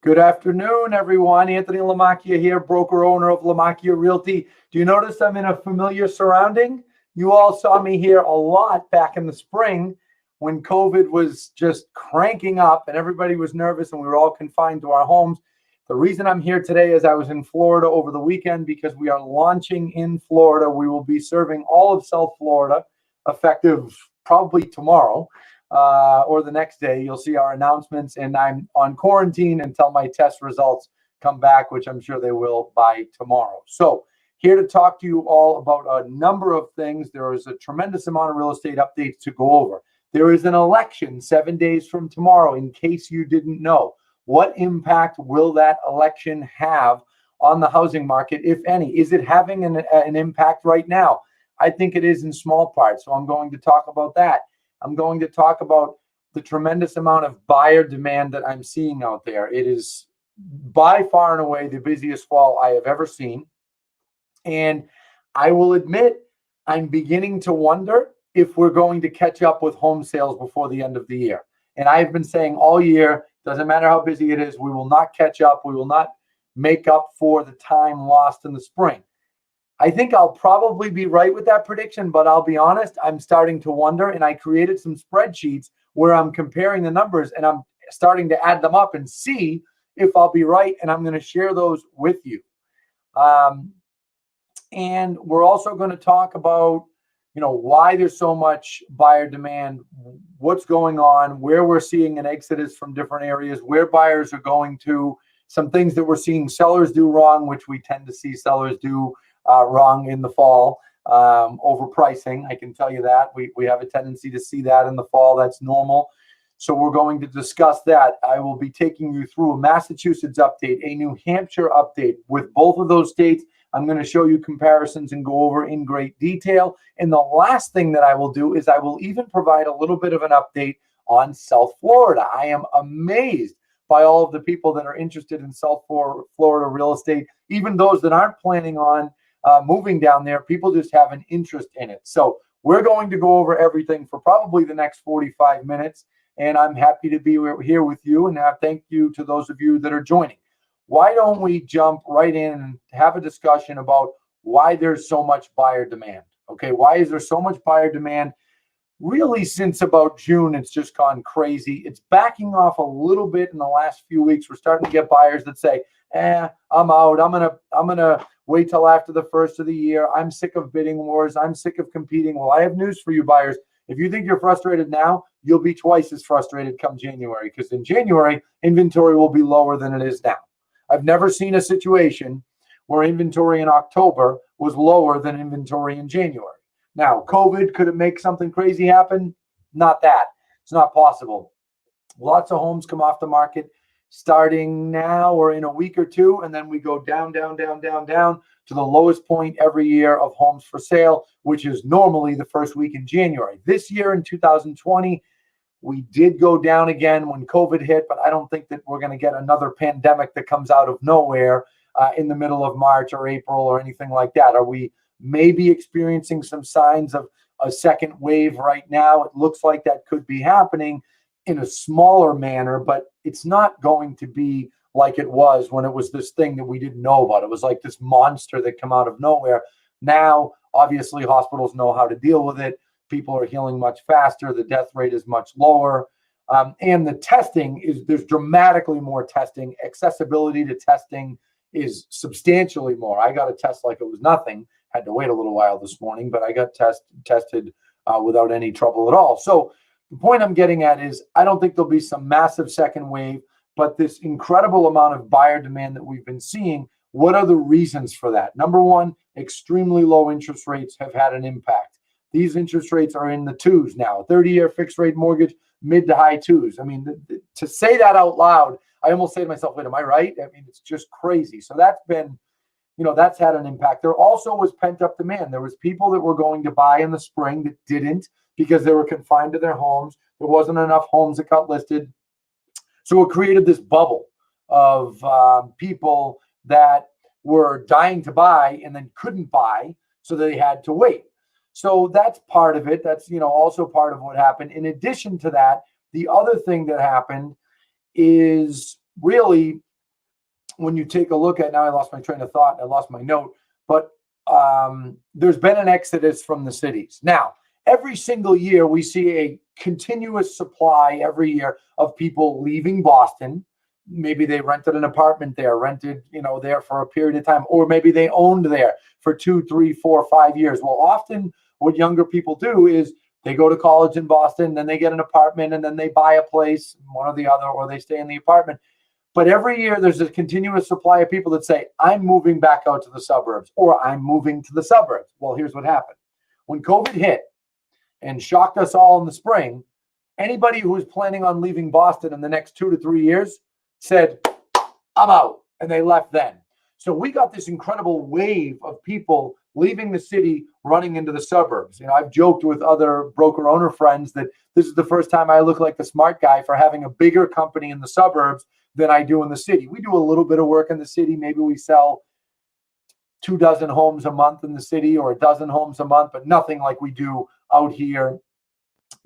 Good afternoon, everyone. Anthony Lamacchia here, broker owner of Lamacchia Realty. Do you notice I'm in a familiar surrounding? You all saw me here a lot back in the spring when COVID was just cranking up and everybody was nervous and we were all confined to our homes. The reason I'm here today is I was in Florida over the weekend because we are launching in Florida. We will be serving all of South Florida effective probably tomorrow. Or the next day. You'll see our announcements, and I'm on quarantine until my test results come back, which I'm sure they will by tomorrow. So here to talk to you all about a number of things. There is a tremendous amount of real estate updates to go over. There is an election 7 days from tomorrow, in case you didn't know. What impact will that election have on the housing market, if any? Is it having an impact right now? I think it is in small part, so I'm going to talk about that. I'm going to talk about the tremendous amount of buyer demand that I'm seeing out there. It is by far and away the busiest fall I have ever seen. And I will admit, I'm beginning to wonder if we're going to catch up with home sales before the end of the year. And I've been saying all year, doesn't matter how busy it is, we will not catch up. We will not make up for the time lost in the spring. I think I'll probably be right with that prediction, but I'll be honest, I'm starting to wonder, and I created some spreadsheets where I'm comparing the numbers and I'm starting to add them up and see if I'll be right, and I'm going to share those with you. And we're also going to talk about, why there's so much buyer demand, what's going on, where we're seeing an exodus from different areas, where buyers are going to, some things that we're seeing sellers do wrong, which we tend to see sellers do wrong in the fall, overpricing. I can tell you that we have a tendency to see that in the fall. That's normal. So we're going to discuss that. I will be taking you through a Massachusetts update, a New Hampshire update with both of those states. I'm going to show you comparisons and go over in great detail. And the last thing that I will do is I will even provide a little bit of an update on South Florida. I am amazed by all of the people that are interested in South Florida real estate, even those that aren't planning on moving down there. People just have an interest in it. So we're going to go over everything for probably the next 45 minutes. And I'm happy to be here with you. And thank you to those of you that are joining. Why don't we jump right in and have a discussion about why there's so much buyer demand? Okay, why is there so much buyer demand? Really, since about June, it's just gone crazy. It's backing off a little bit in the last few weeks. We're starting to get buyers that say, I'm out. I'm gonna wait till after the first of the year. I'm sick of bidding wars. I'm sick of competing. Well, I have news for you buyers. If you think you're frustrated now, you'll be twice as frustrated come January, because in January, inventory will be lower than it is now. I've never seen a situation where inventory in October was lower than inventory in January. Now, COVID, could it make something crazy happen? Not that. It's not possible. Lots of homes come off the market starting now or in a week or two, and then we go down to the lowest point every year of homes for sale, which is normally the first week in January. This year in 2020, we did go down again when COVID hit, but I don't think that we're going to get another pandemic that comes out of nowhere in the middle of March or April or anything like that. Are we maybe experiencing some signs of a second wave right now? It looks like that could be happening in a smaller manner, but it's not going to be like it was when it was this thing that we didn't know about. It was like this monster that came out of nowhere. Now, obviously, hospitals know how to deal with it. People are healing much faster. The death rate is much lower. And the testing there's dramatically more testing. Accessibility to testing is substantially more. I got a test like it was nothing. Had to wait a little while this morning, but I got tested without any trouble at all. So the point I'm getting at is I don't think there'll be some massive second wave, but this incredible amount of buyer demand that we've been seeing, what are the reasons for that? Number one, extremely low interest rates have had an impact. These interest rates are in the twos now, 30-year fixed rate mortgage, mid to high twos. I mean, to say that out loud, I almost say to myself, wait, am I right? I mean, it's just crazy. So that's been, that's had an impact. There also was pent up demand. There was people that were going to buy in the spring that didn't because they were confined to their homes. There wasn't enough homes that got listed. So it created this bubble of people that were dying to buy and then couldn't buy, so they had to wait. So that's part of it. That's, also part of what happened. In addition to that, the other thing that happened is really when you take a look at, now I lost my train of thought, I lost my note, but there's been an exodus from the cities. Now, every single year we see a continuous supply every year of people leaving Boston. Maybe they rented an apartment there, rented, there for a period of time, or maybe they owned there for 2, 3, 4, 5 years. Well, often what younger people do is they go to college in Boston, then they get an apartment, and then they buy a place, one or the other, or they stay in the apartment. But every year there's a continuous supply of people that say, I'm moving back out to the suburbs, or I'm moving to the suburbs. Well, here's what happened. When COVID hit and shocked us all in the spring, anybody who was planning on leaving Boston in the next 2 to 3 years said, I'm out. And they left then. So we got this incredible wave of people leaving the city, running into the suburbs. I've joked with other broker owner friends that this is the first time I look like the smart guy for having a bigger company in the suburbs than I do in the city. We do a little bit of work in the city. Maybe we sell 24 homes a month in the city, or 12 homes a month, but nothing like we do out here,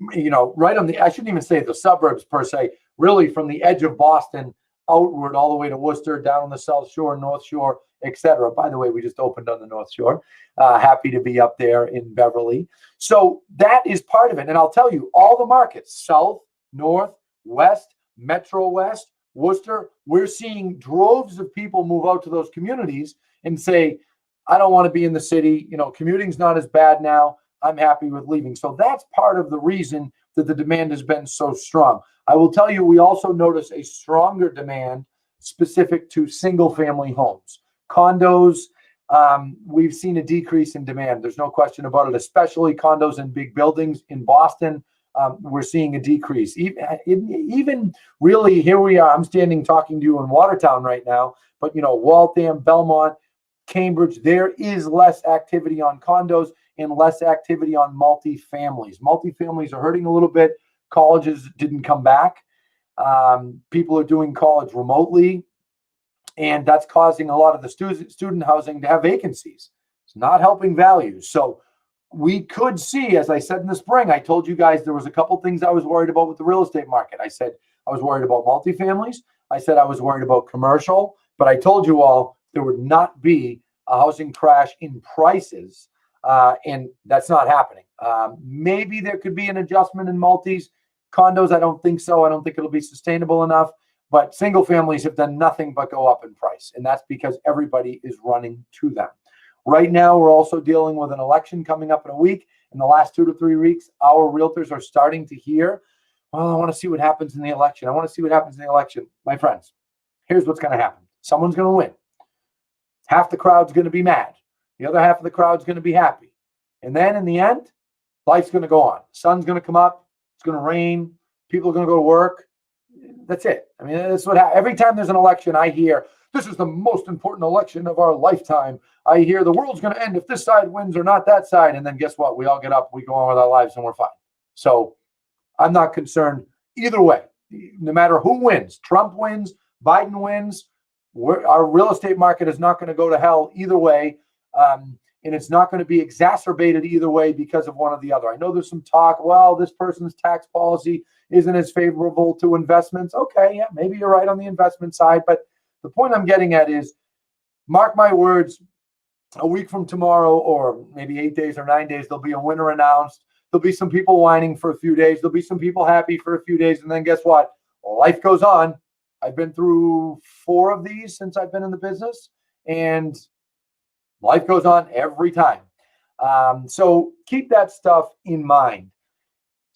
right on I shouldn't even say the suburbs per se, really from the edge of Boston outward all the way to Worcester, down on the South Shore, North Shore, etc. By the way, we just opened on the North Shore. Happy to be up there in Beverly. So that is part of it. And I'll tell you, all the markets, South, North, West, Metro West, Worcester, we're seeing droves of people move out to those communities and say, I don't want to be in the city. Commuting's not as bad now. I'm happy with leaving. So that's part of the reason that the demand has been so strong. I will tell you, we also notice a stronger demand specific to single family homes. Condos, we've seen a decrease in demand. There's no question about it, especially condos in big buildings in Boston. We're seeing a decrease. Even really, here we are. I'm standing talking to you in Watertown right now, but Waltham, Belmont, Cambridge, there is less activity on condos and less activity on multifamilies. Multifamilies are hurting a little bit. Colleges didn't come back. People are doing college remotely, and that's causing a lot of the student housing to have vacancies. It's not helping values. So we could see, as I said in the spring, I told you guys there was a couple things I was worried about with the real estate market. I said I was worried about multifamilies. I said I was worried about commercial, but I told you all there would not be a housing crash in prices, and that's not happening. Maybe there could be an adjustment in multis. Condos, I don't think so. I don't think it'll be sustainable enough. But single families have done nothing but go up in price, and that's because everybody is running to them. Right now, we're also dealing with an election coming up in a week. In the last 2 to 3 weeks, our realtors are starting to hear, well, I want to see what happens in the election. I want to see what happens in the election. My friends, here's what's going to happen. Someone's going to win. Half the crowd's going to be mad. The other half of the crowd's going to be happy. And then in the end, life's going to go on. Sun's going to come up. It's going to rain. People are going to go to work. That's it. I mean, that's what happens. Every time there's an election, I hear, this is the most important election of our lifetime. I hear the world's going to end if this side wins or not that side. And then guess what? We all get up, we go on with our lives, and we're fine. So I'm not concerned either way. No matter who wins, Trump wins, Biden wins, our real estate market is not going to go to hell either way. And it's not going to be exacerbated either way because of one or the other. I know there's some talk, well, this person's tax policy isn't as favorable to investments. Okay, yeah, maybe you're right on the investment side. But the point I'm getting at is, mark my words, a week from tomorrow, or maybe 8 days or 9 days, there'll be a winner announced. There'll be some people whining for a few days. There'll be some people happy for a few days. And then guess what? Well, life goes on. I've been through 4 of these since I've been in the business, and life goes on every time. So keep that stuff in mind.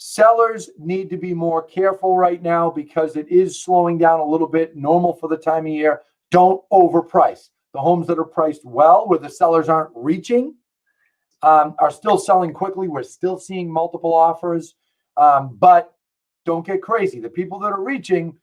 Sellers need to be more careful right now because it is slowing down a little bit, normal for the time of year. Don't overprice. The homes that are priced well, where the sellers aren't reaching, are still selling quickly. We're still seeing multiple offers, but don't get crazy. The people that are reaching,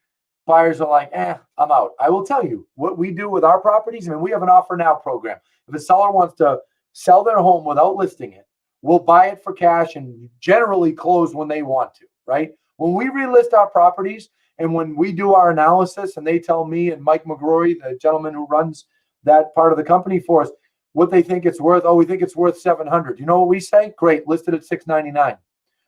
buyers are like, I'm out. I will tell you what we do with our properties. I mean, we have an offer now program. If a seller wants to sell their home without listing it, we'll buy it for cash and generally close when they want to, right? When we relist our properties and when we do our analysis and they tell me and Mike McGrory, the gentleman who runs that part of the company for us, what they think it's worth. Oh, we think it's worth $700. You know what we say? Great, listed at $699.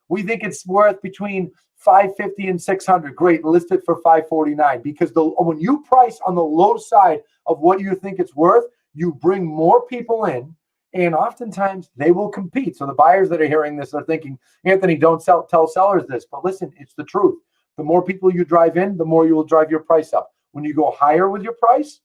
We think it's worth between 550 and 600. Great, list it for 549. Because when you price on the low side of what you think it's worth, you bring more people in, and oftentimes they will compete. So the buyers that are hearing this are thinking, Anthony, don't tell sellers this. But listen, it's the truth. The more people you drive in, the more you will drive your price up. When you go higher with your price,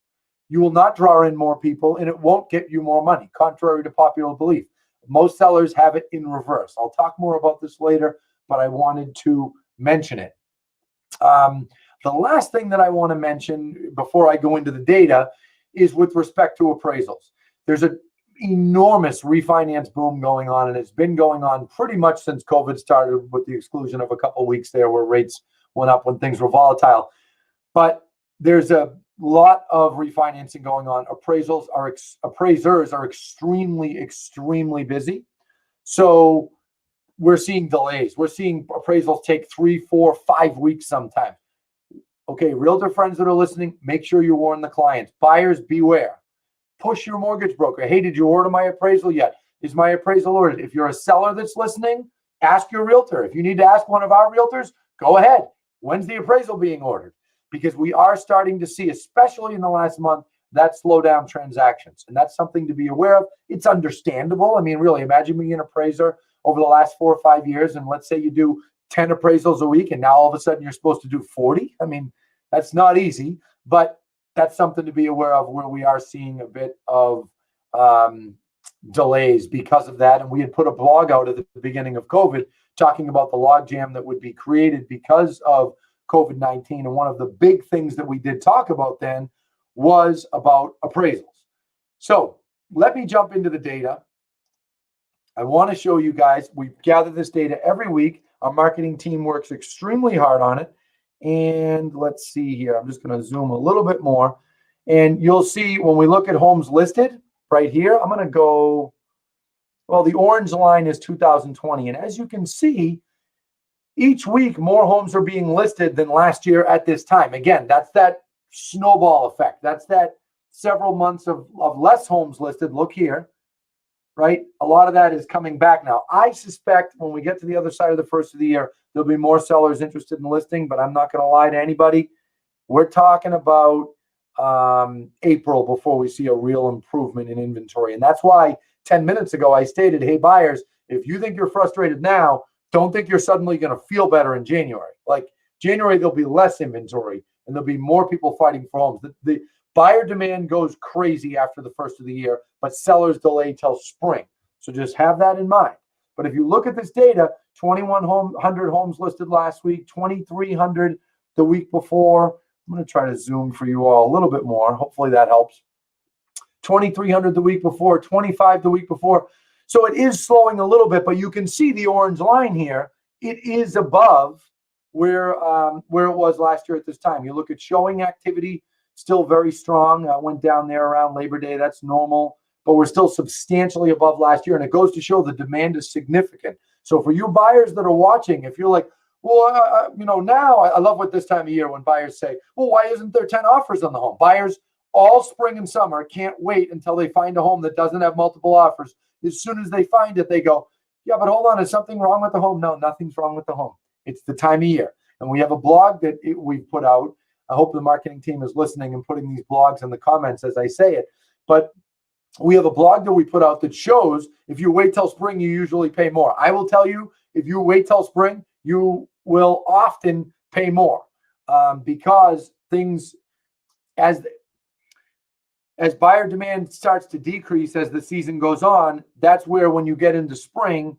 you will not draw in more people, and it won't get you more money, contrary to popular belief. Most sellers have it in reverse. I'll talk more about this later, but I wanted to mention it. The last thing that I want to mention before I go into the data is with respect to appraisals. There's an enormous refinance boom going on, and it's been going on pretty much since COVID started, with the exclusion of a couple of weeks there where rates went up when things were volatile. But there's a lot of refinancing going on. Appraisers are extremely busy. So we're seeing delays. We're seeing appraisals take 3, 4, 5 weeks sometimes. Okay, realtor friends that are listening, make sure you warn the clients. Buyers, beware. Push your mortgage broker. Hey, did you order my appraisal yet? Is my appraisal ordered? If you're a seller that's listening, ask your realtor. If you need to ask one of our realtors, go ahead. When's the appraisal being ordered? Because we are starting to see, especially in the last month, that slow down transactions. And that's something to be aware of. It's understandable. I mean, really, imagine being an appraiser over the last 4 or 5 years, and let's say you do 10 appraisals a week, and now all of a sudden you're supposed to do 40. I mean, that's not easy, but that's something to be aware of, where we are seeing a bit of delays because of that. And we had put a blog out at the beginning of COVID talking about the logjam that would be created because of COVID-19. And one of the big things that we did talk about then was about appraisals. So let me jump into the data. I want to show you guys, we gather this data every week. Our marketing team works extremely hard on it. And let's see here. I'm just going to zoom a little bit more. And you'll see when we look at homes listed right here, I'm going to go, well, the orange line is 2020. And as you can see, each week more homes are being listed than last year at this time. Again, that's that snowball effect. That's that several months of less homes listed. Look here, right? A lot of that is coming back now. I suspect when we get to the other side of the first of the year, there'll be more sellers interested in listing, but I'm not going to lie to anybody. We're talking about April before we see a real improvement in inventory. And that's why 10 minutes ago I stated, hey, buyers, if you think you're frustrated now, don't think you're suddenly going to feel better in January. Like January, there'll be less inventory and there'll be more people fighting for homes. The buyer demand goes crazy after the first of the year, but sellers delay till spring. So just have that in mind. But if you look at this data, 2,100 homes listed last week, 2,300 the week before. I'm going to try to zoom for you all a little bit more. Hopefully that helps. 2,300 the week before, 25 the week before. So it is slowing a little bit, but you can see the orange line here. It is above where it was last year at this time. You look at showing activity, still very strong. Went down there around Labor Day. That's normal, but we're still substantially above last year. And it goes to show the demand is significant. So for you buyers that are watching, if you're like, well, now I love what this time of year when buyers say, well, why isn't there 10 offers on the home? Buyers all spring and summer can't wait until they find a home that doesn't have multiple offers. As soon as they find it, they go, yeah, but hold on, is something wrong with the home? No, nothing's wrong with the home. It's the time of year. And we have a blog that we've put out. I hope the marketing team is listening and putting these blogs in the comments as I say it. But we have a blog that we put out that shows if you wait till spring, you usually pay more. I will tell you, if you wait till spring, you will often pay more because things, as buyer demand starts to decrease as the season goes on, that's where when you get into spring,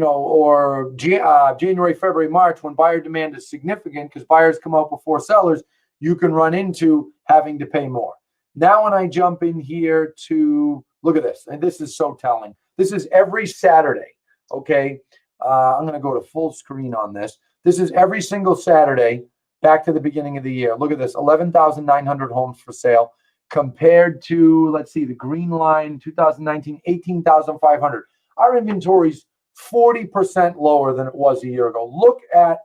or January, February, March, when buyer demand is significant because buyers come out before sellers, you can run into having to pay more. Now, when I jump in here to look at this, and this is so telling. This is every Saturday, okay? I'm going to go to full screen on this. This is every single Saturday back to the beginning of the year. Look at this, 11,900 homes for sale compared to, let's see, the green line, 2019, 18,500. Our inventory's 40% lower than it was a year ago. Look at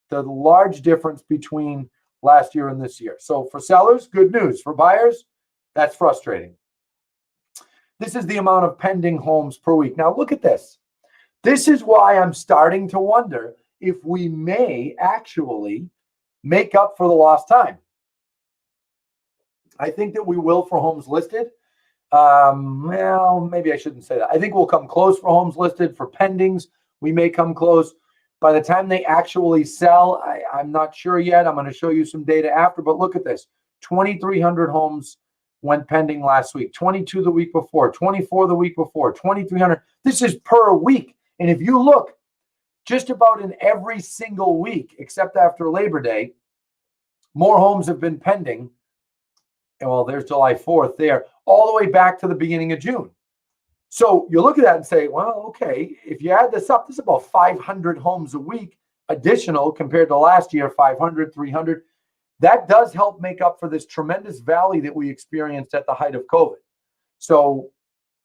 the large difference between last year and this year. So for sellers, good news. For buyers, that's frustrating. This is the amount of pending homes per week. Now look at this. This is why I'm starting to wonder if we may actually make up for the lost time. I think that we will for homes listed. Well, maybe I shouldn't say that. I think we'll come close for homes listed. For pendings, we may come close. By the time they actually sell, I'm not sure yet. I'm going to show you some data after, but look at this. 2,300 homes went pending last week, 22 the week before, 24 the week before, 2,300. This is per week. And if you look, just about in every single week, except after Labor Day, more homes have been pending. And well, there's July 4th there, all the way back to the beginning of June. So you look at that and say, well, okay, if you add this up, this is about 500 homes a week additional compared to last year, 500, 300. That does help make up for this tremendous valley that we experienced at the height of COVID. So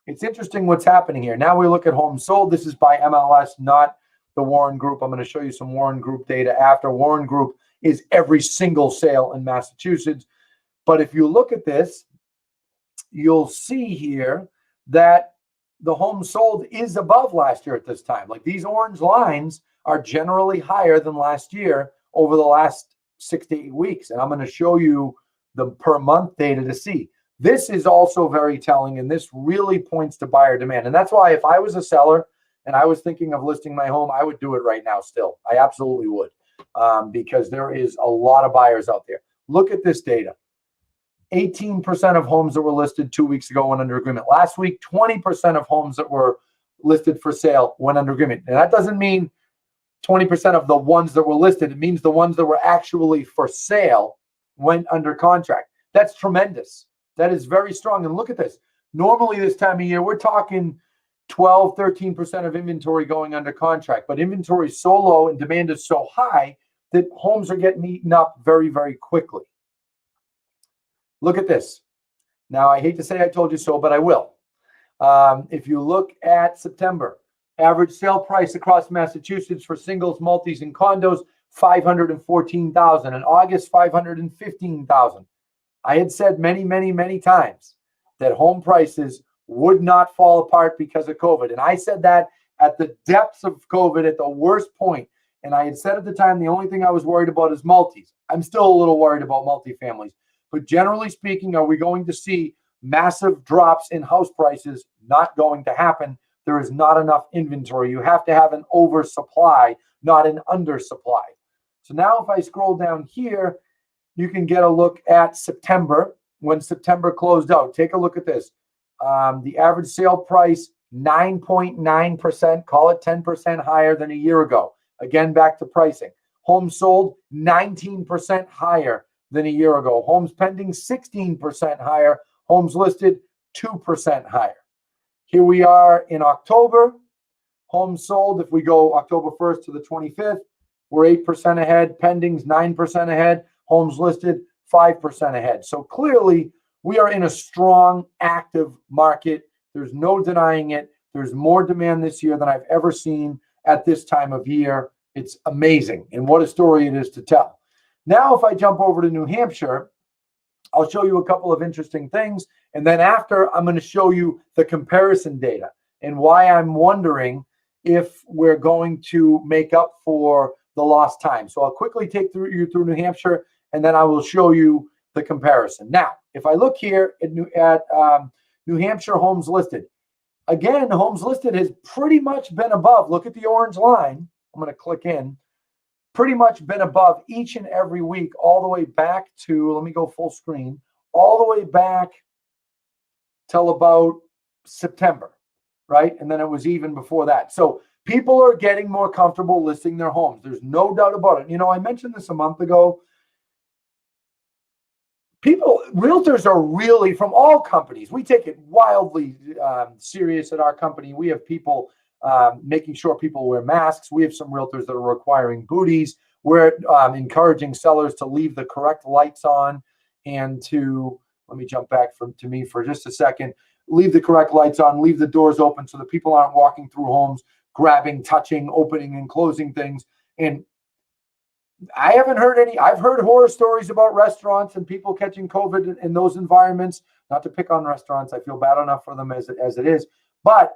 it's interesting what's happening here. Now we look at homes sold. This is by MLS, not the Warren Group. I'm going to show you some Warren Group data after. Warren Group is every single sale in Massachusetts. But if you look at this, you'll see here that the home sold is above last year at this time. Like these orange lines are generally higher than last year over the last 6 to 8 weeks. And I'm going to show you the per month data to see. This is also very telling, and this really points to buyer demand. And that's why if I was a seller and I was thinking of listing my home, I would do it right now still. I absolutely would, because there is a lot of buyers out there. Look at this data. 18% of homes that were listed 2 weeks ago went under agreement. Last week, 20% of homes that were listed for sale went under agreement. And that doesn't mean 20% of the ones that were listed. It means the ones that were actually for sale went under contract. That's tremendous. That is very strong. And look at this. Normally this time of year, we're talking 12, 13% of inventory going under contract. But inventory is so low and demand is so high that homes are getting eaten up very, very quickly. Look at this. Now, I hate to say I told you so, but I will. If you look at September, average sale price across Massachusetts for singles, multis, and condos, $514,000. In August, $515,000. I had said many, many, many times that home prices would not fall apart because of COVID. And I said that at the depths of COVID, at the worst point. And I had said at the time, the only thing I was worried about is multis. I'm still a little worried about multifamilies. But generally speaking, are we going to see massive drops in house prices? Not going to happen. There is not enough inventory. You have to have an oversupply, not an undersupply. So now if I scroll down here, you can get a look at September, when September closed out. Take a look at this. The average sale price, 9.9%, call it 10% higher than a year ago. Again, back to pricing. Homes sold, 19% higher than a year ago. Homes pending, 16% higher. Homes listed, 2% higher. Here we are in October. Homes sold, if we go October 1st to the 25th, we're 8% ahead. Pendings, 9% ahead. Homes listed, 5% ahead. So clearly, we are in a strong, active market. There's no denying it. There's more demand this year than I've ever seen at this time of year. It's amazing. And what a story it is to tell. Now, if I jump over to New Hampshire, I'll show you a couple of interesting things. And then after, I'm going to show you the comparison data and why I'm wondering if we're going to make up for the lost time. So I'll quickly take you through New Hampshire, and then I will show you the comparison. Now, if I look here at New Hampshire homes listed, again, homes listed has pretty much been above. Look at the orange line. I'm going to click in. Pretty much been above each and every week, all the way back to, let me go full screen, all the way back till about September, right? And then it was even before that. So people are getting more comfortable listing their homes. There's no doubt about it. You know, I mentioned this a month ago. Realtors are really, from all companies, we take it wildly serious at our company. We have people making sure people wear masks. We have some realtors that are requiring booties. We're encouraging sellers to leave the correct lights on and to, let me jump back to me for just a second, leave the correct lights on, leave the doors open so that people aren't walking through homes, grabbing, touching, opening and closing things. And I haven't heard any. I've heard horror stories about restaurants and people catching COVID in those environments. Not to pick on restaurants. I feel bad enough for them as it is. But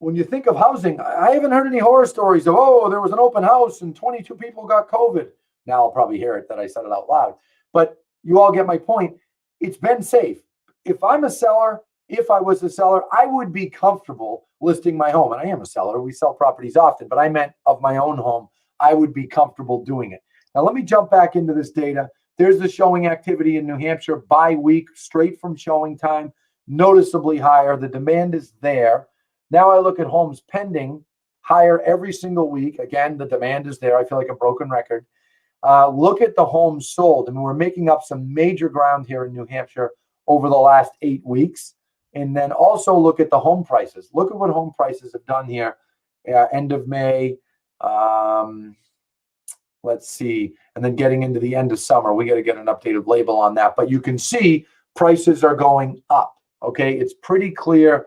when you think of housing, I haven't heard any horror stories of, oh, there was an open house and 22 people got COVID. Now I'll probably hear it that I said it out loud, but you all get my point. It's been safe. If I'm a seller, if I was a seller, I would be comfortable listing my home. And I am a seller. We sell properties often, but I meant of my own home. I would be comfortable doing it. Now, let me jump back into this data. There's the showing activity in New Hampshire by week, straight from showing time, noticeably higher. The demand is there. Now I look at homes pending, higher every single week. Again, the demand is there. I feel like a broken record. Look at the homes sold. I mean, we're making up some major ground here in New Hampshire over the last 8 weeks. And then also look at the home prices. Look at what home prices have done here. End of May. Let's see. And then getting into the end of summer, we got to get an updated label on that. But you can see prices are going up. Okay. It's pretty clear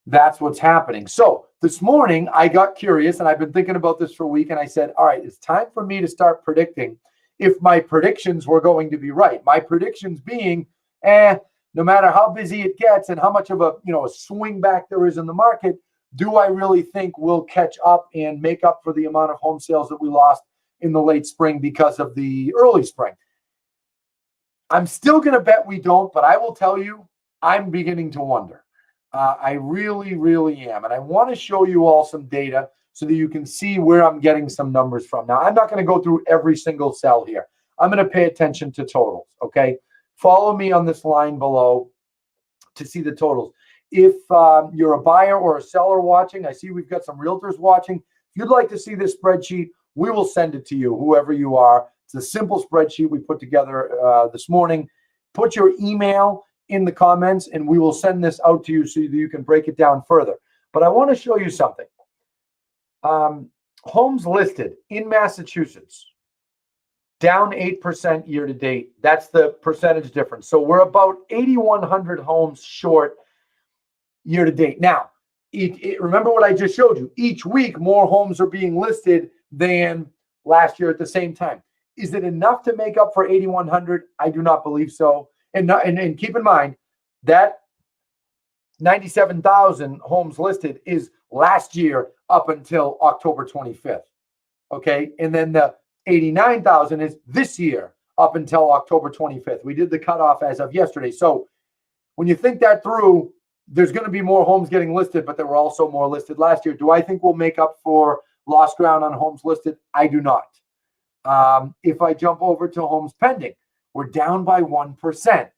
that's what's happening. So this morning I got curious, and I've been thinking about this for a week, and I said, all right, it's time for me to start predicting if my predictions were going to be right. My predictions being, no matter how busy it gets and how much of a swing back there is in the market, do I really think we'll catch up and make up for the amount of home sales that we lost in the late spring because of the early spring? I'm still going to bet we don't, but I will tell you, I'm beginning to wonder. I really, really am. And I want to show you all some data so that you can see where I'm getting some numbers from. Now, I'm not going to go through every single cell here. I'm going to pay attention to totals, okay? Follow me on this line below to see the totals. If you're a buyer or a seller watching, I see we've got some realtors watching. If you'd like to see this spreadsheet, we will send it to you, whoever you are. It's a simple spreadsheet we put together this morning. Put your email in the comments, and we will send this out to you so that you can break it down further. But I want to show you something. Homes listed in Massachusetts, down 8% year to date. That's the percentage difference. So we're about 8,100 homes short year to date. Now, remember what I just showed you. Each week, more homes are being listed than last year at the same time. Is it enough to make up for 8,100? I do not believe so. And keep in mind that 97,000 homes listed is last year up until October 25th. Okay. And then the 89,000 is this year up until October 25th. We did the cutoff as of yesterday. So when you think that through, there's going to be more homes getting listed, but there were also more listed last year. Do I think we'll make up for lost ground on homes listed? I do not. If I jump over to homes pending, we're down by 1%.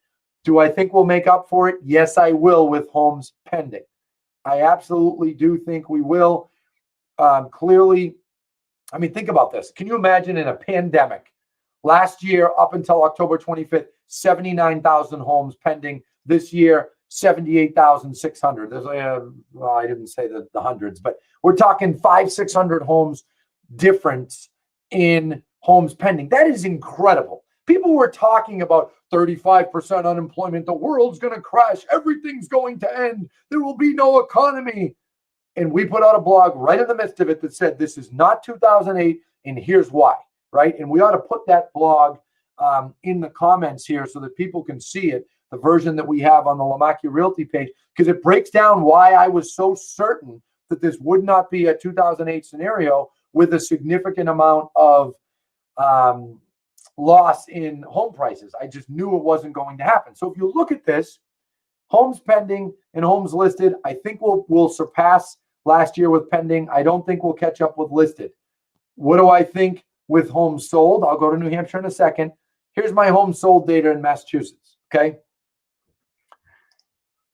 Do I think we'll make up for it? Yes, I will with homes pending. I absolutely do think we will. Clearly, I mean, think about this. Can you imagine in a pandemic, last year up until October 25th, 79,000 homes pending. This year, 78,600. There's well, I didn't say the hundreds, but we're talking 500-600 homes difference in homes pending. That is incredible. People were talking about 35% unemployment. The world's going to crash. Everything's going to end. There will be no economy. And we put out a blog right in the midst of it that said, this is not 2008, and here's why, right? And we ought to put that blog in the comments here so that people can see it, the version that we have on the Lamacchia Realty page, because it breaks down why I was so certain that this would not be a 2008 scenario with a significant amount of loss in home prices. I just knew it wasn't going to happen. So if you look at this, homes pending and homes listed, I think we'll surpass last year with pending. I don't think we'll catch up with listed. What do I think with homes sold? I'll go to New Hampshire in a second. Here's my home sold data in Massachusetts, okay?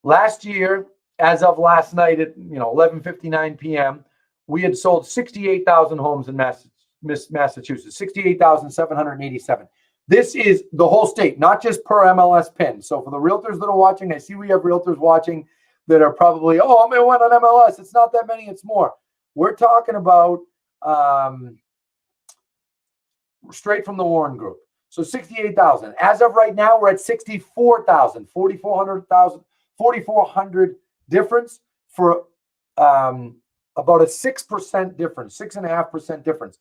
Last year, as of last night at 11:59 p.m., we had sold 68,000 homes in Massachusetts, 68,787. This is the whole state, not just per MLS pin. So for the realtors that are watching, I see we have realtors watching that are probably, oh, I'm going to win on MLS. It's not that many, it's more. We're talking about straight from the Warren Group. So 68,000. As of right now, we're at 64,000, 4,400 difference for about a 6% difference, 6.5% difference.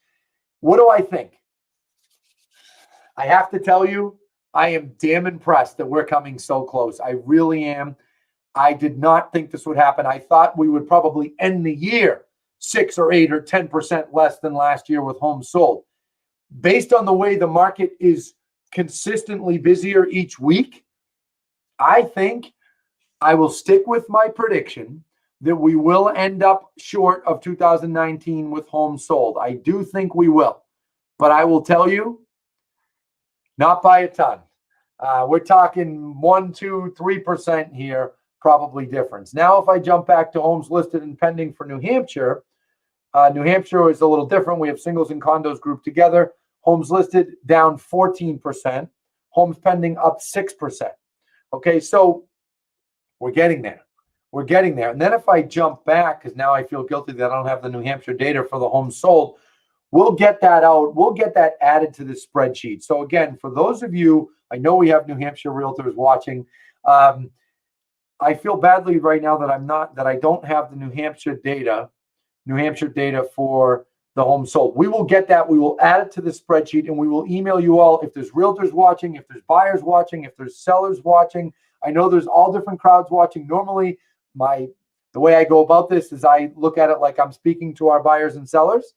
What do I think? I have to tell you, I am damn impressed that we're coming so close. I really am. I did not think this would happen. I thought we would probably end the year 6 or 8 or 10% less than last year with homes sold. Based on the way the market is consistently busier each week, I think I will stick with my prediction that we will end up short of 2019 with homes sold. I do think we will, but I will tell you, not by a ton. We're talking 1, 2, 3% here, probably difference. Now, if I jump back to homes listed and pending for New Hampshire is a little different. We have singles and condos grouped together. Homes listed down 14%, homes pending up 6%. Okay, so we're getting there. We're getting there. And then if I jump back, because now I feel guilty that I don't have the New Hampshire data for the homes sold, we'll get that out. We'll get that added to the spreadsheet. So again, for those of you, I know we have New Hampshire realtors watching. I feel badly right now that I don't have the New Hampshire data for the home sold. We will get that. We will add it to the spreadsheet, and we will email you all. If there's realtors watching, if there's buyers watching, if there's sellers watching, I know there's all different crowds watching. Normally, the way I go about this is I look at it like I'm speaking to our buyers and sellers.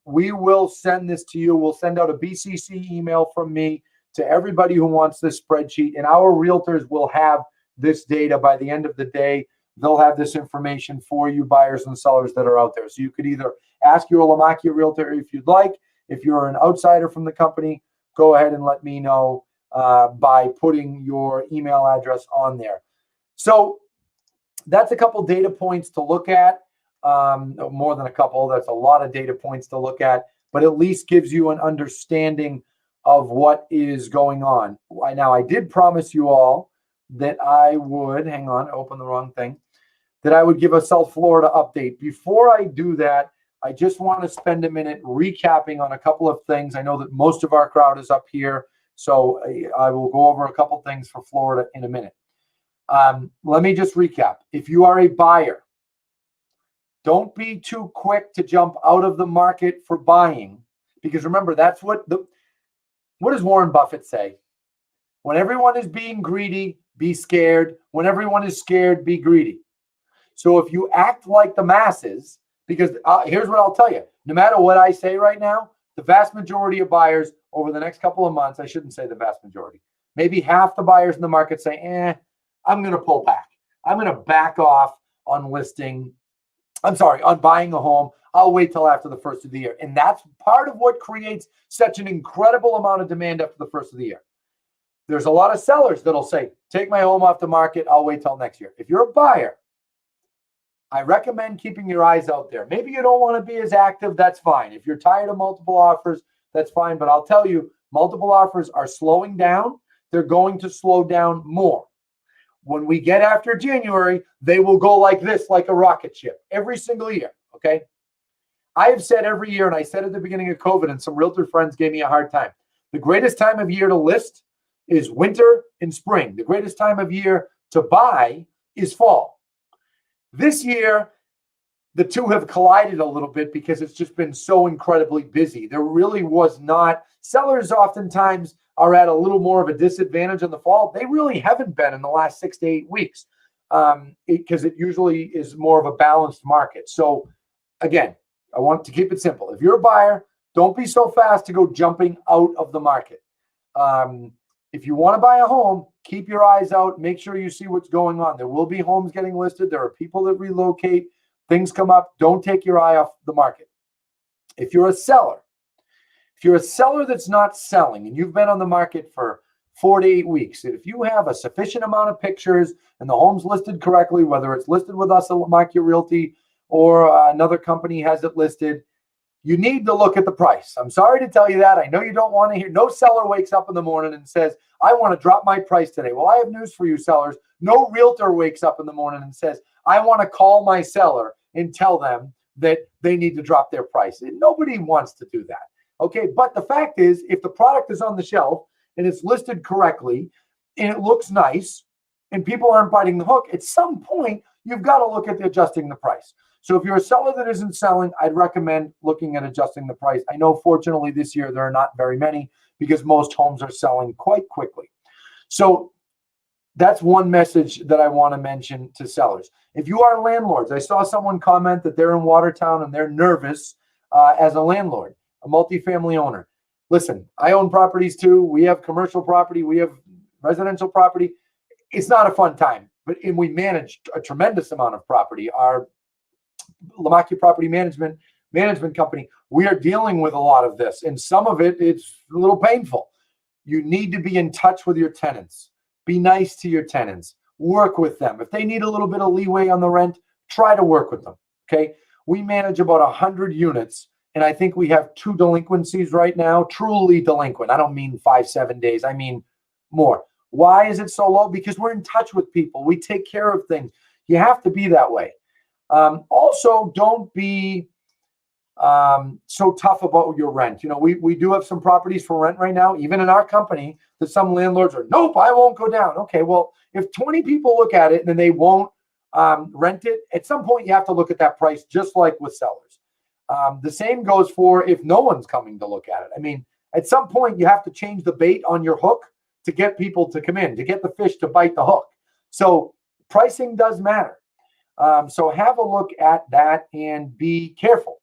We will send this to you. We'll send out a BCC email from me to everybody who wants this spreadsheet, and our realtors will have this data by the end of the day. They'll have this information for you, buyers and sellers that are out there. So you could either ask your Lamakia realtor if you'd like. If you're an outsider from the company, go ahead and let me know by putting your email address on there. So that's a couple data points to look at. More than a couple. That's a lot of data points to look at, but at least gives you an understanding of what is going on. Now, I did promise you all that I would, hang on, open the wrong thing, that I would give a South Florida update. Before I do that, I just want to spend a minute recapping on a couple of things. I know that most of our crowd is up here, so I will go over a couple things for Florida in a minute. Let me just recap. If you are a buyer, don't be too quick to jump out of the market for buying, because remember, that's what does Warren Buffett say? When everyone is being greedy, be scared. When everyone is scared, be greedy. So if you act like the masses, because here's what I'll tell you, no matter what I say right now, the vast majority of buyers over the next couple of months, I shouldn't say the vast majority, maybe half the buyers in the market say, I'm going to pull back. I'm going to back off on on buying a home. I'll wait till after the first of the year. And that's part of what creates such an incredible amount of demand after the first of the year. There's a lot of sellers that'll say, take my home off the market. I'll wait till next year. If you're a buyer, I recommend keeping your eyes out there. Maybe you don't want to be as active. That's fine. If you're tired of multiple offers, that's fine. But I'll tell you, multiple offers are slowing down. They're going to slow down more. When we get after January, they will go like this, like a rocket ship, every single year, okay? I have said every year, and I said at the beginning of COVID, and some realtor friends gave me a hard time, the greatest time of year to list is winter and spring. The greatest time of year to buy is fall. This year, the two have collided a little bit because it's just been so incredibly busy. There really was not, sellers oftentimes are at a little more of a disadvantage in the fall. They really haven't been in the last 6 to 8 weeks because it usually is more of a balanced market. So again, I want to keep it simple. If you're a buyer, don't be so fast to go jumping out of the market. If you want to buy a home, keep your eyes out. Make sure you see what's going on. There will be homes getting listed. There are people that relocate. Things come up. Don't take your eye off the market. If you're a seller that's not selling and you've been on the market for 4 to 8 weeks, if you have a sufficient amount of pictures and the home's listed correctly, whether it's listed with us at Lamakia Realty or another company has it listed, you need to look at the price. I'm sorry to tell you that. I know you don't want to hear. No seller wakes up in the morning and says, I want to drop my price today. Well, I have news for you, sellers. No realtor wakes up in the morning and says, I want to call my seller and tell them that they need to drop their price. And nobody wants to do that. Okay, but the fact is, if the product is on the shelf and it's listed correctly and it looks nice and people aren't biting the hook, at some point, you've got to look at adjusting the price. So if you're a seller that isn't selling, I'd recommend looking at adjusting the price. I know, fortunately, this year there are not very many because most homes are selling quite quickly. So that's one message that I want to mention to sellers. If you are landlords, I saw someone comment that they're in Watertown and they're nervous as a landlord, a multifamily owner. Listen, I own properties too. We have commercial property. We have residential property. It's not a fun time, and we manage a tremendous amount of property. Our Lamaki Property Management Company, we are dealing with a lot of this, and some of it's a little painful. You need to be in touch with your tenants. Be nice to your tenants. Work with them. If they need a little bit of leeway on the rent, try to work with them. Okay. We manage about 100 units, and I think we have 2 delinquencies right now, truly delinquent. I don't mean 5-7 days. I mean more. Why is it so low? Because we're in touch with people. We take care of things. You have to be that way. Also, don't be so tough about your rent. We do have some properties for rent right now, even in our company, that some landlords are, nope, I won't go down. Okay, well, if 20 people look at it and then they won't rent it, at some point you have to look at that price, just like with sellers. The same goes for if no one's coming to look at it. I mean, at some point you have to change the bait on your hook to get people to come in, to get the fish to bite the hook. So pricing does matter. So have a look at that and be careful.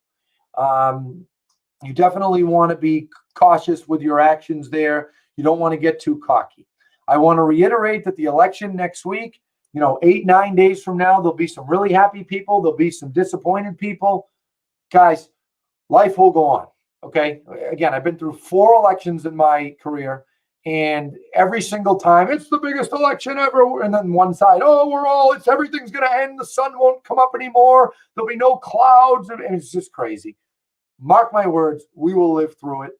You definitely want to be cautious with your actions there. You don't want to get too cocky. I want to reiterate that the election next week, 8-9 days from now, there'll be some really happy people. There'll be some disappointed people. Guys, life will go on. Okay. Again, I've been through 4 elections in my career, and every single time it's the biggest election ever. And then one side, everything's going to end. The sun won't come up anymore. There'll be no clouds. And it's just crazy. Mark my words, we will live through it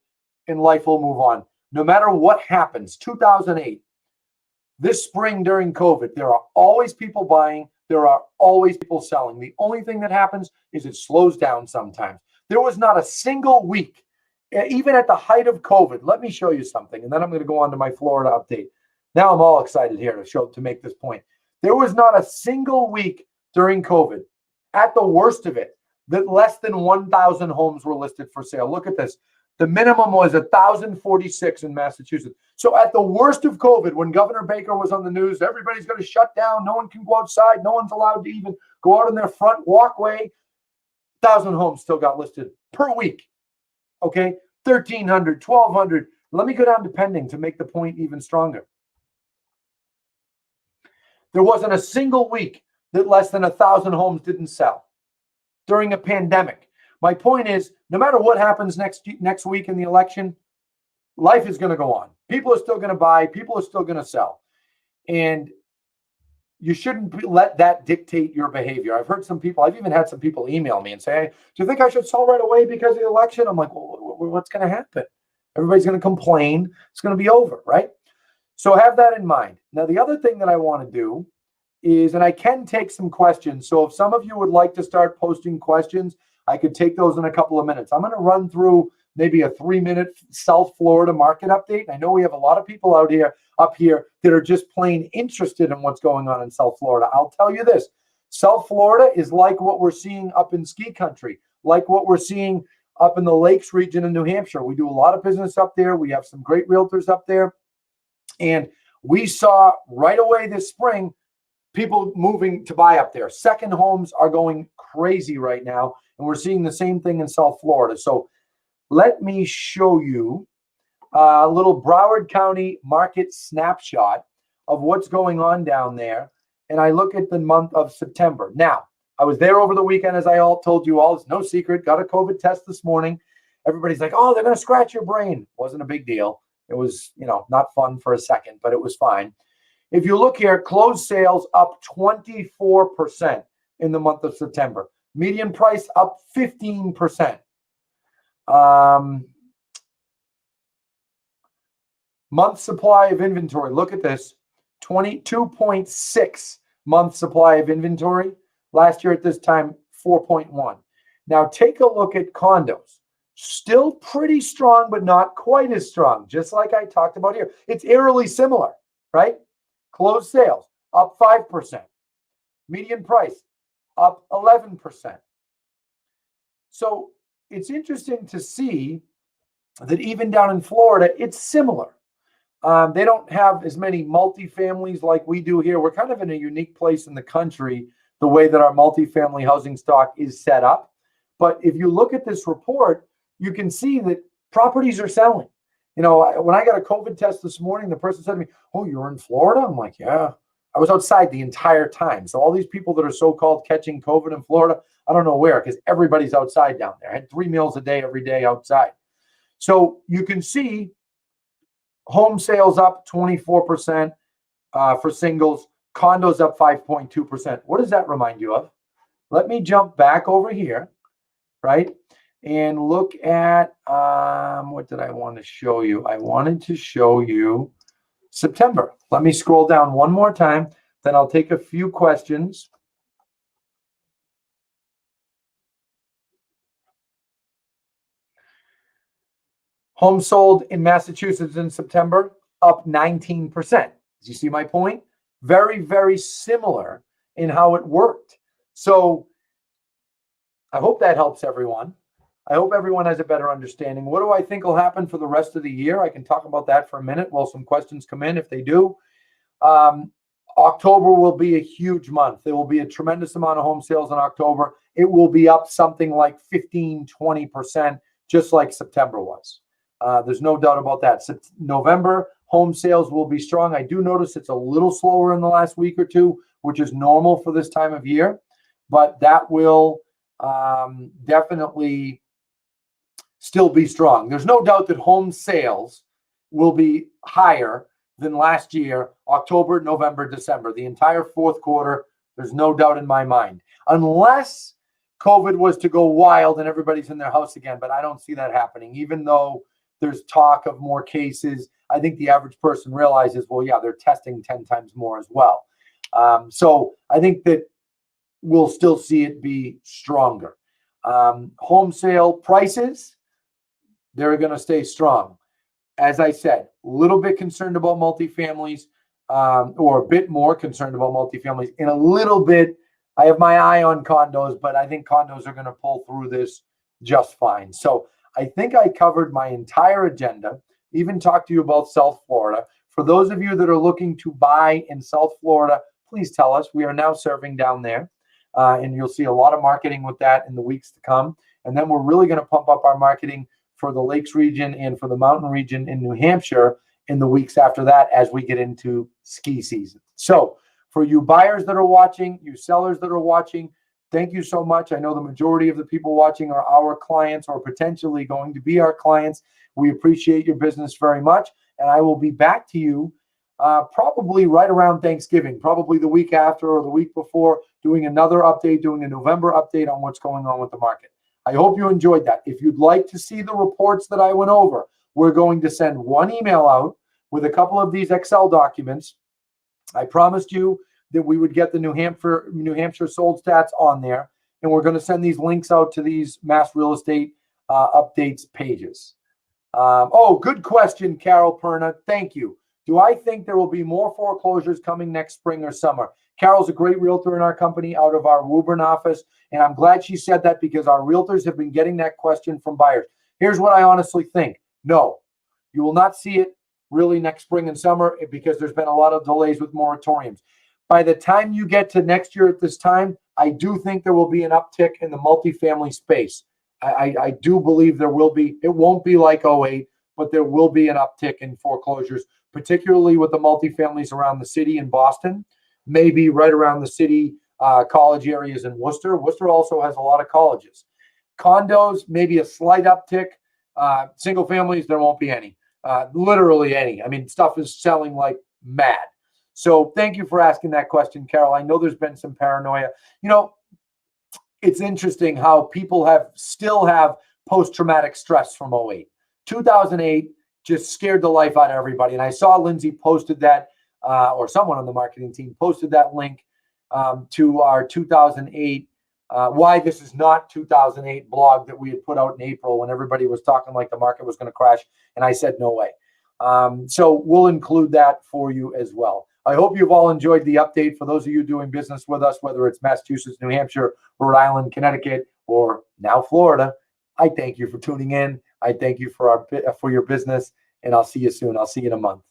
and life will move on. No matter what happens, 2008, this spring during COVID, there are always people buying. There are always people selling. The only thing that happens is it slows down sometimes. There was not a single week, even at the height of COVID. Let me show you something, and then I'm going to go on to my Florida update. Now I'm all excited here to make this point. There was not a single week during COVID, at the worst of it, that less than 1,000 homes were listed for sale. Look at this. The minimum was 1,046 in Massachusetts. So at the worst of COVID, when Governor Baker was on the news, everybody's going to shut down. No one can go outside. No one's allowed to even go out in their front walkway. 1,000 homes still got listed per week. Okay, 1,300, 1,200. Let me go down to pending to make the point even stronger. There wasn't a single week that less than 1,000 homes didn't sell during a pandemic. My point is, no matter what happens next week in the election, life is going to go on. People are still going to buy. People are still going to sell. And you shouldn't let that dictate your behavior. I've even had some people email me and say, hey, do you think I should sell right away because of the election? I'm like, well, what's going to happen? Everybody's going to complain. It's going to be over, right? So have that in mind. Now, the other thing that I want to do is, and I can take some questions. So if some of you would like to start posting questions, I could take those in a couple of minutes. I'm going to run through maybe a 3-minute South Florida market update. I know we have a lot of people up here that are just plain interested in what's going on in South Florida. I'll tell you this, South Florida is like what we're seeing up in ski country, like what we're seeing up in the Lakes region in New Hampshire. We do a lot of business up there. We have some great realtors up there. And we saw right away this spring, people moving to buy up there. Second homes are going crazy right now. And we're seeing the same thing in South Florida. So let me show you a little Broward County market snapshot of what's going on down there. And I look at the month of September. Now, I was there over the weekend, as I told you all. It's no secret. Got a COVID test this morning. Everybody's like, oh, they're going to scratch your brain. Wasn't a big deal. It was, not fun for a second, but it was fine. If you look here, closed sales up 24% in the month of September. Median price up 15%. Month supply of inventory. Look at this. 22.6 month supply of inventory. Last year at this time, 4.1. Now take a look at condos. Still pretty strong, but not quite as strong. Just like I talked about here. It's eerily similar, right? Closed sales up 5%. Median price up 11%. So it's interesting to see that even down in Florida, it's similar. They don't have as many multifamilies like we do here. We're kind of in a unique place in the country, the way that our multifamily housing stock is set up. But if you look at this report, you can see that properties are selling. When I got a COVID test this morning, the person said to me, "Oh, you're in Florida?" I'm like, "Yeah." I was outside the entire time. So all these people that are so-called catching COVID in Florida, I don't know where, because everybody's outside down there. I had 3 meals a day every day outside. So you can see home sales up 24% for singles, condos up 5.2%. What does that remind you of? Let me jump back over here, right? And look at, what did I want to show you? I wanted to show you September. Let me scroll down one more time, then I'll take a few questions. Homes sold in Massachusetts in September, up 19%. Do you see my point? Very, very similar in how it worked. So I hope that helps everyone. I hope everyone has a better understanding. What do I think will happen for the rest of the year? I can talk about that for a minute while some questions come in if they do. October will be a huge month. There will be a tremendous amount of home sales in October. It will be up something like 15, 20%, just like September was. There's no doubt about that. November, home sales will be strong. I do notice it's a little slower in the last week or two, which is normal for this time of year, but that will definitely still be strong. There's no doubt that home sales will be higher than last year, October, November, December, the entire fourth quarter. There's no doubt in my mind, unless COVID was to go wild and everybody's in their house again. But I don't see that happening, even though there's talk of more cases. I think the average person realizes, well, yeah, they're testing 10 times more as well. So I think that we'll still see it be stronger. Home sale prices, they're going to stay strong. As I said, a little bit concerned about multifamilies, or a bit more concerned about multifamilies. In a little bit, I have my eye on condos, but I think condos are going to pull through this just fine. So I think I covered my entire agenda, even talked to you about South Florida. For those of you that are looking to buy in South Florida, please tell us. We are now serving down there, and you'll see a lot of marketing with that in the weeks to come. And then we're really going to pump up our marketing for the Lakes region and for the mountain region in New Hampshire in the weeks after that as we get into ski season. So for you buyers that are watching, you sellers that are watching, thank you so much. I know the majority of the people watching are our clients or potentially going to be our clients. We appreciate your business very much. And I will be back to you probably right around Thanksgiving, probably the week after or the week before, doing another update, doing a November update on what's going on with the market. I hope you enjoyed that. If you'd like to see the reports that I went over, we're going to send one email out with a couple of these Excel documents. I promised you that we would get the New Hampshire sold stats on there, and we're going to send these links out to these Mass Real Estate updates pages. Good question, Carol Perna. Thank you. Do I think there will be more foreclosures coming next spring or summer? Carol's a great realtor in our company out of our Woburn office, and I'm glad she said that because our realtors have been getting that question from buyers. Here's what I honestly think. No, you will not see it really next spring and summer because there's been a lot of delays with moratoriums. By the time you get to next year at this time, I do think there will be an uptick in the multifamily space. I do believe there will be. It won't be like 2008, but there will be an uptick in foreclosures, particularly with the multifamilies around the city in Boston, maybe right around the city college areas in Worcester. Worcester also has a lot of colleges. Condos, maybe a slight uptick. Single families, there won't be any. Literally any. I mean, stuff is selling like mad. So thank you for asking that question, Carol. I know there's been some paranoia. It's interesting how people still have post-traumatic stress from 2008. 2008 just scared the life out of everybody. And I saw Lindsay posted that, or someone on the marketing team posted that link to our 2008, why this is not 2008 blog that we had put out in April when everybody was talking like the market was going to crash. And I said, no way. So we'll include that for you as well. I hope you've all enjoyed the update. For those of you doing business with us, whether it's Massachusetts, New Hampshire, Rhode Island, Connecticut, or now Florida, I thank you for tuning in. I thank you for your business, and I'll see you soon. I'll see you in a month.